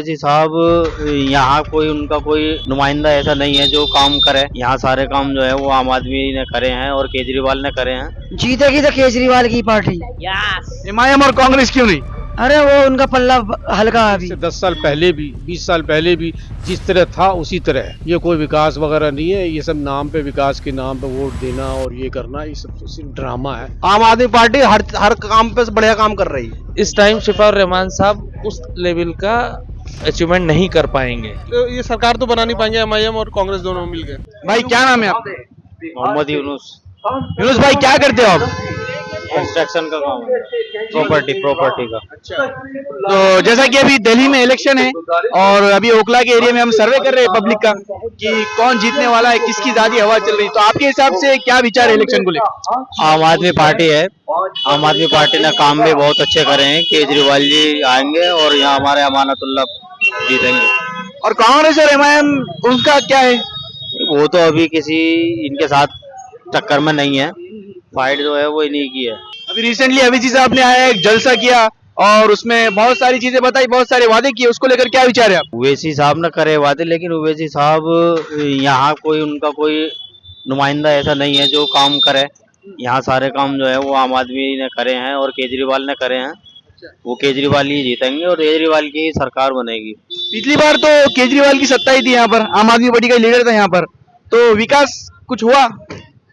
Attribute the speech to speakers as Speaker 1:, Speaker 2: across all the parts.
Speaker 1: जी साहब, यहाँ कोई उनका कोई नुमाइंदा ऐसा नहीं है जो काम करे। यहाँ सारे काम जो है वो आम आदमी ने करे हैं और केजरीवाल ने करे हैं।
Speaker 2: जीतेगी तो केजरीवाल की पार्टी।
Speaker 3: एमआईएम और कांग्रेस क्यों नहीं?
Speaker 2: अरे वो उनका पल्ला हल्का है अभी।
Speaker 4: से 10 साल पहले भी 20 साल पहले भी जिस तरह था उसी तरह है। ये कोई विकास वगैरह नहीं है, ये सब नाम पे, विकास के नाम पे वोट देना और ये करना, ये सब सिर्फ ड्रामा है।
Speaker 3: आम आदमी पार्टी हर काम पे बढ़िया काम कर रही है।
Speaker 5: इस टाइम शिफा रहमान साहब उस लेवल का अचीवमेंट नहीं कर पाएंगे।
Speaker 6: तो ये सरकार तो बना नहीं पाएंगे एमआईएम और कांग्रेस दोनों मिलकर।
Speaker 3: भाई क्या नाम है आपका?
Speaker 1: मोहम्मद यूनुस।
Speaker 3: यूनुस भाई क्या करते हो आप?
Speaker 1: कंस्ट्रक्शन का काम है, प्रॉपर्टी का।
Speaker 3: तो जैसा कि अभी दिल्ली में इलेक्शन है और अभी ओखला के एरिया में हम सर्वे कर रहे हैं पब्लिक का कि कौन जीतने वाला है, किसकी ज्यादा हवा चल रही है, तो आपके हिसाब से क्या विचार है इलेक्शन को लेकर?
Speaker 1: आम आदमी पार्टी है। आम आदमी पार्टी ने काम भी बहुत अच्छे करे हैं। केजरीवाल जी आएंगे और यहाँ हमारे अमानतुल्लाह जीतेंगे।
Speaker 3: और कांग्रेस और एमआईएम उनका क्या है?
Speaker 1: वो तो अभी किसी इनके साथ टक्कर में नहीं है। फाइट जो है वो इन्हीं की है।
Speaker 3: अभी रिसेंटली अभिजीत साहब ने आया एक जलसा किया और उसमें बहुत सारी चीजें बताई, बहुत सारे वादे किए, उसको लेकर क्या विचार है आप?
Speaker 1: ओवैसी साहब ने करे वादे, लेकिन ओवैसी साहब यहाँ कोई उनका कोई नुमाइंदा ऐसा नहीं है जो काम करे। यहाँ सारे काम जो है वो आम आदमी ने करे हैं और केजरीवाल ने करे हैं। वो केजरीवाल ही जीतेंगे और केजरीवाल की ही सरकार बनेगी।
Speaker 3: पिछली बार तो केजरीवाल की सत्ता ही थी यहाँ पर, आम आदमी पार्टी का लीडर था यहाँ पर, तो विकास कुछ हुआ?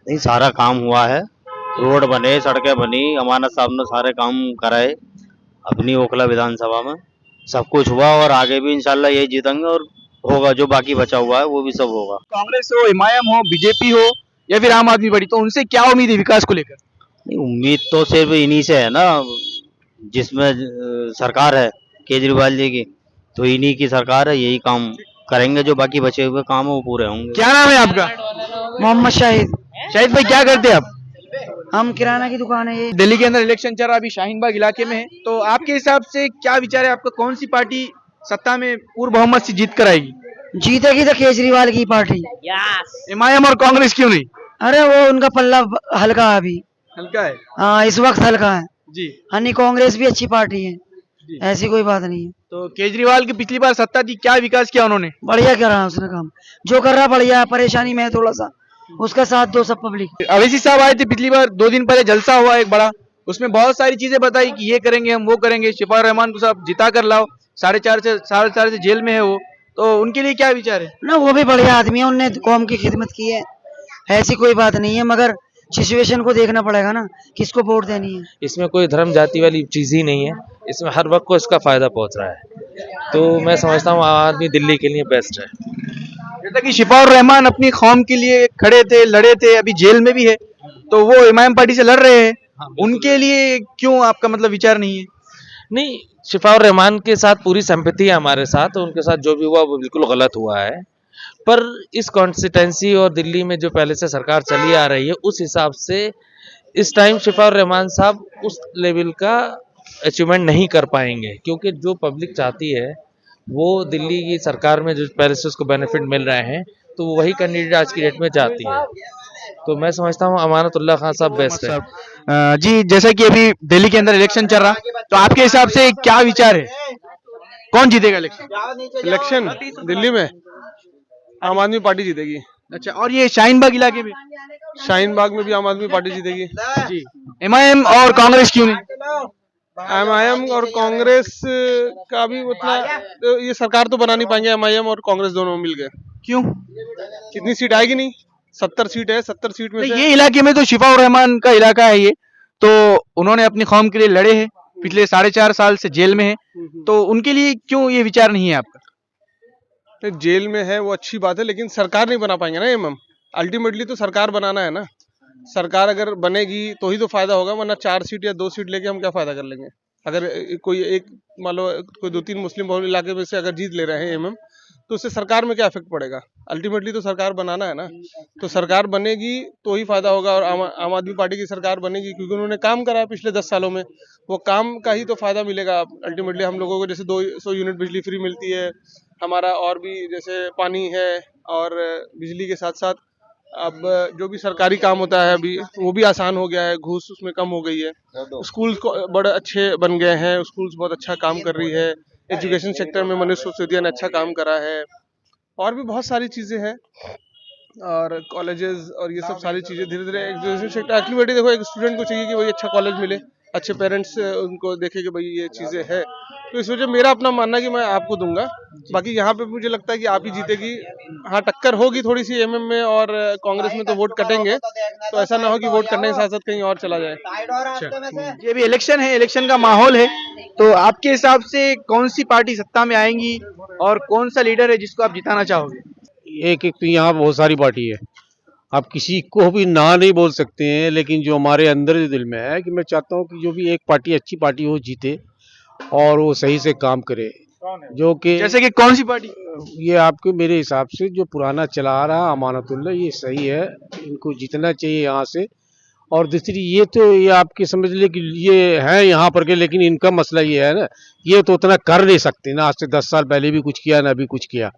Speaker 1: नहीं, सारा काम हुआ है। रोड बने, सड़कें बनी, अमानत साहब ने सारे काम कराए अपनी ओखला विधानसभा में। सब कुछ हुआ और आगे भी इंशाल्लाह यही जीतेंगे और होगा जो बाकी बचा हुआ है वो भी सब होगा।
Speaker 3: कांग्रेस हो, एमआईएम हो, बीजेपी हो या फिर आम आदमी पार्टी, तो उनसे क्या उम्मीद है विकास को लेकर?
Speaker 1: नहीं, उम्मीद तो सिर्फ इन्हीं से है ना, जिसमें सरकार है केजरीवाल जी की, तो इन्हीं की सरकार है, यही काम करेंगे। जो बाकी बचे हुए काम है वो पूरे होंगे।
Speaker 3: क्या नाम है आपका?
Speaker 2: मोहम्मद शाहिद।
Speaker 3: शाहिद भाई क्या करते हैं आप?
Speaker 2: हम किराना की दुकान है ये।
Speaker 3: दिल्ली के अंदर इलेक्शन चल रहा है, अभी शाहीन बाग इलाके में है, तो आपके हिसाब से क्या विचार है आपका, कौन सी पार्टी सत्ता में पूर्ण बहुमत से जीत कर आएगी?
Speaker 2: जीतेगी तो केजरीवाल की पार्टी।
Speaker 3: एमआईएम और कांग्रेस क्यों नहीं?
Speaker 2: अरे वो उनका पल्ला हल्का है अभी।
Speaker 3: हल्का है
Speaker 2: हाँ, इस वक्त हल्का है।
Speaker 3: जी।
Speaker 2: अन्य कांग्रेस भी अच्छी पार्टी है, ऐसी कोई बात नहीं है।
Speaker 3: तो केजरीवाल की पिछली बार सत्ता थी, क्या विकास किया उन्होंने?
Speaker 2: बढ़िया कर रहा है उसने काम, जो कर रहा बढ़िया है। परेशानी में है थोड़ा सा, उसका साथ दो सब पब्लिक।
Speaker 3: अवैसी साहब आए थे पिछली बार, 2 दिन पहले जलसा हुआ एक बड़ा, उसमें बहुत सारी चीजें बताई कि ये करेंगे हम, वो करेंगे। शिफा रहमान को सब जिता कर लाओ, 4.5 से जेल में है वो, तो उनके लिए क्या विचार है?
Speaker 2: ना वो भी बढ़िया आदमी है, उनने कौम की खिदमत की है, ऐसी कोई बात नहीं है, मगर सिचुएशन को देखना पड़ेगा ना, किसको वोट देनी है।
Speaker 5: इसमें कोई धर्म जाति वाली चीज ही नहीं है, इसमें हर वक्त को इसका फायदा पहुंच रहा है। तो मैं समझता हूँ आम आदमी दिल्ली के लिए बेस्ट है।
Speaker 3: जैसा कि शिफा रहमान अपनी कौम के लिए खड़े थे, लड़े थे, अभी जेल में भी है, तो वो एमआईएम पार्टी से लड़ रहे हैं, उनके लिए क्यों आपका मतलब विचार नहीं है?
Speaker 5: नहीं, शिफा रहमान के साथ पूरी सिंपैथी है हमारे साथ, तो उनके साथ जो भी हुआ वो बिल्कुल गलत हुआ है। पर इस कॉन्स्टिटेंसी और दिल्ली में जो पहले से सरकार चली आ रही है, उस हिसाब से इस टाइम शिफा रहमान साहब उस लेवल का अचीवमेंट नहीं कर पाएंगे, क्योंकि जो पब्लिक चाहती है वो दिल्ली की सरकार में जो पहले से उसको बेनिफिट मिल रहे हैं, तो वो वही कैंडिडेट आज की डेट में चाहती है। तो मैं समझता हूँ अमानतुल्लाह खान साहब बेस्ट है।
Speaker 3: जी, जैसा कि अभी दिल्ली के अंदर इलेक्शन चल रहा, तो आपके हिसाब से क्या विचार है, कौन जीतेगा
Speaker 6: इलेक्शन दिल्ली में आम आदमी पार्टी जीतेगी।
Speaker 3: अच्छा, और ये शाहीन बाग इलाके में?
Speaker 6: शाहीन बाग में भी आम आदमी पार्टी जीतेगी
Speaker 3: जी। एमआईएम और कांग्रेस क्यों नहीं?
Speaker 6: एमआईएम और कांग्रेस का भी उतना, तो ये सरकार तो बना नहीं पाएंगे एमआईएम और कांग्रेस दोनों मिलकर।
Speaker 3: क्यों?
Speaker 6: कितनी सीट आएगी? नहीं, 70 सीट है, 70 सीट में से
Speaker 3: ये इलाके में तो शिफा रहमान का इलाका है ये, तो उन्होंने अपनी कौम के लिए लड़े हैं, पिछले 4.5 साल से जेल में है, तो उनके लिए क्यों ये विचार नहीं है आपका?
Speaker 6: जेल में है वो अच्छी बात है, लेकिन सरकार नहीं बना पाएंगे ना एमएम। अल्टीमेटली तो सरकार बनाना है ना, सरकार अगर बनेगी तो ही तो फायदा होगा, वरना 4 सीट या 2 सीट लेके हम क्या फायदा कर लेंगे। अगर कोई एक मान लो कोई 2-3 मुस्लिम बहुल इलाके में से अगर जीत ले रहे हैं एमएम, तो उससे सरकार में क्या इफेक्ट पड़ेगा? अल्टीमेटली तो सरकार बनाना है ना, तो सरकार बनेगी तो ही फायदा होगा। और आम आदमी पार्टी की सरकार बनेगी क्योंकि उन्होंने काम करा है पिछले 10 सालों में, वो काम का ही तो फायदा मिलेगा। अल्टीमेटली हम लोगों को जैसे 200 यूनिट बिजली फ्री मिलती है, हमारा और भी जैसे पानी है, और बिजली के साथ साथ अब जो भी सरकारी काम होता है अभी वो भी आसान हो गया है, घूस उसमें कम हो गई है। स्कूल्स बड़े अच्छे बन गए हैं, स्कूल्स बहुत अच्छा काम कर रही है, एजुकेशन सेक्टर में मनीष सिसोदिया ने अच्छा काम करा है, और भी बहुत सारी चीज़ें हैं, और कॉलेजेस और ये सब सारी चीज़ें धीरे धीरे एजुकेशन सेक्टर अल्टीमेटली देखो एक स्टूडेंट को चाहिए कि भाई अच्छा कॉलेज मिले, अच्छे पेरेंट्स उनको देखे कि भाई ये चीज़ें हैं, तो इस वजह मेरा अपना मानना है कि मैं आपको दूंगा। बाकी यहाँ पे मुझे लगता है कि आप ही जीतेगी। हाँ, टक्कर होगी थोड़ी सी एमएम में और कांग्रेस में, तो वोट कटेंगे, तो ऐसा ना हो कि वोट करने के साथ साथ कहीं और चला जाए।
Speaker 3: ये भी इलेक्शन है, इलेक्शन का माहौल है, तो आपके हिसाब से कौन सी पार्टी सत्ता में आएंगी और कौन सा लीडर है जिसको आप जिताना चाहोगे?
Speaker 4: एक एक तो यहाँ बहुत सारी पार्टी है, आप किसी को भी ना नहीं बोल सकते हैं, लेकिन जो हमारे अंदर दिल में है कि मैं चाहता हूँ कि जो भी एक पार्टी अच्छी पार्टी हो जीते और वो सही से काम करे, जो कि
Speaker 3: जैसे कि कौन सी पार्टी?
Speaker 4: ये आपके मेरे हिसाब से जो पुराना चला आ रहा अमानतुल्लाह, ये सही है, इनको जीतना चाहिए यहाँ से। और दूसरी ये तो ये आपके समझ ले कि ये है यहाँ पर के, लेकिन इनका मसला ये है ना, ये तो उतना कर नहीं सकते ना, आज से 10 साल पहले भी कुछ किया ना अभी कुछ किया,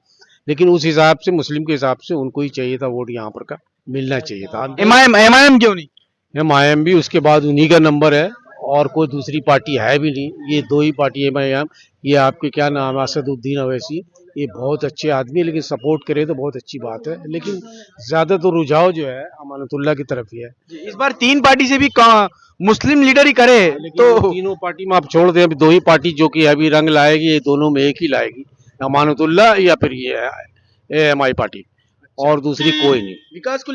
Speaker 4: लेकिन उस हिसाब से मुस्लिम के हिसाब से उनको ही चाहिए था वोट, यहाँ पर का मिलना चाहिए था।
Speaker 3: एमआईएम क्यों नहीं?
Speaker 4: एमआईएम भी उसके बाद उन्हीं का नंबर है, और कोई दूसरी पार्टी है भी नहीं, ये दो ही पार्टी एमआईएम। ये आपके क्या नाम है, असदुद्दीन अवैसी, ये बहुत अच्छे आदमी है, लेकिन सपोर्ट करे तो बहुत अच्छी बात है, लेकिन ज्यादा तो रुझाव जो है अमानतुल्लाह की तरफ ही है।
Speaker 3: इस बार 3 पार्टी से भी मुस्लिम लीडर ही करे,
Speaker 4: तो
Speaker 3: तो
Speaker 4: तीनों पार्टी में आप छोड़ दें, अभी दो ही पार्टी जो कि अभी रंग लाएगी, ये दोनों में एक ही लाएगी, अमानतुल्लाह या फिर ये एएमआई पार्टी, और दूसरी कोई नहीं।
Speaker 3: विकास को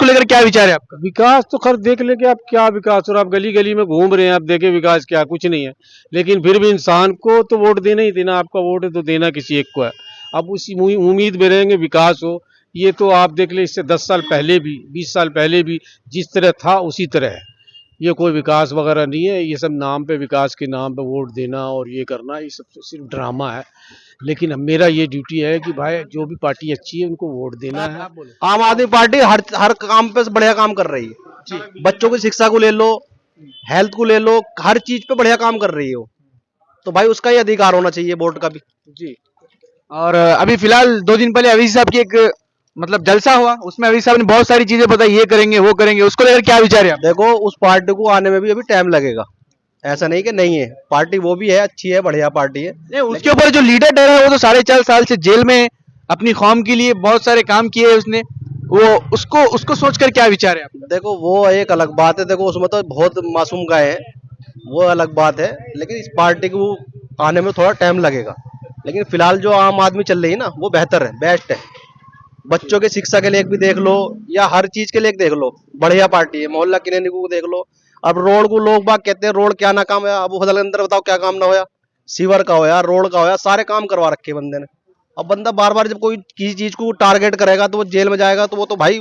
Speaker 3: लेकर क्या विचार है आपका?
Speaker 4: विकास तो खैर देख लेंगे आप, क्या विकास, और आप गली गली में घूम रहे हैं, आप देखे विकास क्या, कुछ नहीं है, लेकिन फिर भी इंसान को तो वोट देना ही देना, आपका वोट है तो देना किसी एक को है। अब उसी उम्मीद में रहेंगे विकास हो, ये तो आप देख ले, इससे 10 साल पहले भी 20 साल पहले भी जिस तरह था उसी तरह है, ये कोई विकास वगैरह नहीं है, ये सब नाम पे, विकास के नाम पे वोट देना और ये करना, ये सब तो सिर्फ ड्रामा है। लेकिन मेरा ये ड्यूटी है कि भाई जो भी पार्टी अच्छी है उनको वोट देना है।
Speaker 7: आम आदमी पार्टी हर काम पे बढ़िया काम कर रही है, बच्चों की शिक्षा को ले लो, हेल्थ को ले लो, हर चीज पे बढ़िया काम कर रही है वो, तो भाई उसका ही अधिकार होना चाहिए वोट का भी।
Speaker 3: जी। और अभी फिलहाल 2 दिन पहले अवीसी साहब की एक मतलब जलसा हुआ, उसमें अवीसी साहब ने बहुत सारी चीजें बताई, ये करेंगे वो करेंगे, उसको लेकर क्या विचार है आप?
Speaker 7: देखो उस पार्टी को आने में भी अभी टाइम लगेगा, ऐसा नहीं कि नहीं है, पार्टी वो भी है, अच्छी है, बढ़िया पार्टी है।
Speaker 3: नहीं, उसके ऊपर जो लीडर डर है वो तो 4.5 साल से जेल में अपनी कौम के लिए बहुत सारे काम किए उसने, वो उसको सोचकर क्या विचार है आपका?
Speaker 7: देखो वो एक अलग बात है, देखो उसमें तो बहुत मासूम गए हैं, वो अलग बात है, लेकिन इस पार्टी को आने में थोड़ा टाइम लगेगा। लेकिन फिलहाल जो आम आदमी चल रही है ना, वो बेहतर है, बेस्ट है, बच्चों की शिक्षा के लिए भी देख लो या हर चीज के लिए देख लो, बढ़िया पार्टी है। मोहल्ला क्लिनिक को देख लो, अब रोड को लोग बाग कहते हैं रोड क्या ना काम है, अब फजल के अंदर बताओ क्या काम ना होया, सीवर का होया, रोड का होया, सारे काम करवा रखे बंदे ने। अब बंदा बार बार जब कोई किसी चीज को टारगेट करेगा तो वो जेल में जाएगा, तो वो तो भाई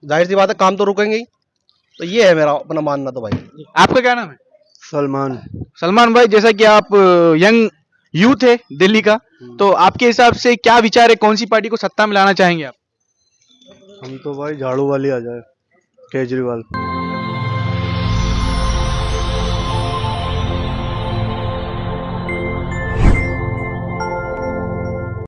Speaker 7: जाहिर सी बात है काम तो रुकेंगे ही। तो ये है मेरा अपना मानना। तो भाई
Speaker 3: आपका क्या नाम है?
Speaker 7: सलमान
Speaker 3: भाई, जैसा कि आप यंग यूथ है दिल्ली का, तो आपके हिसाब से क्या विचार है, कौन सी पार्टी को सत्ता में लाना चाहेंगे आप?
Speaker 7: हम तो भाई झाड़ू वाली आ जाए, केजरीवाल।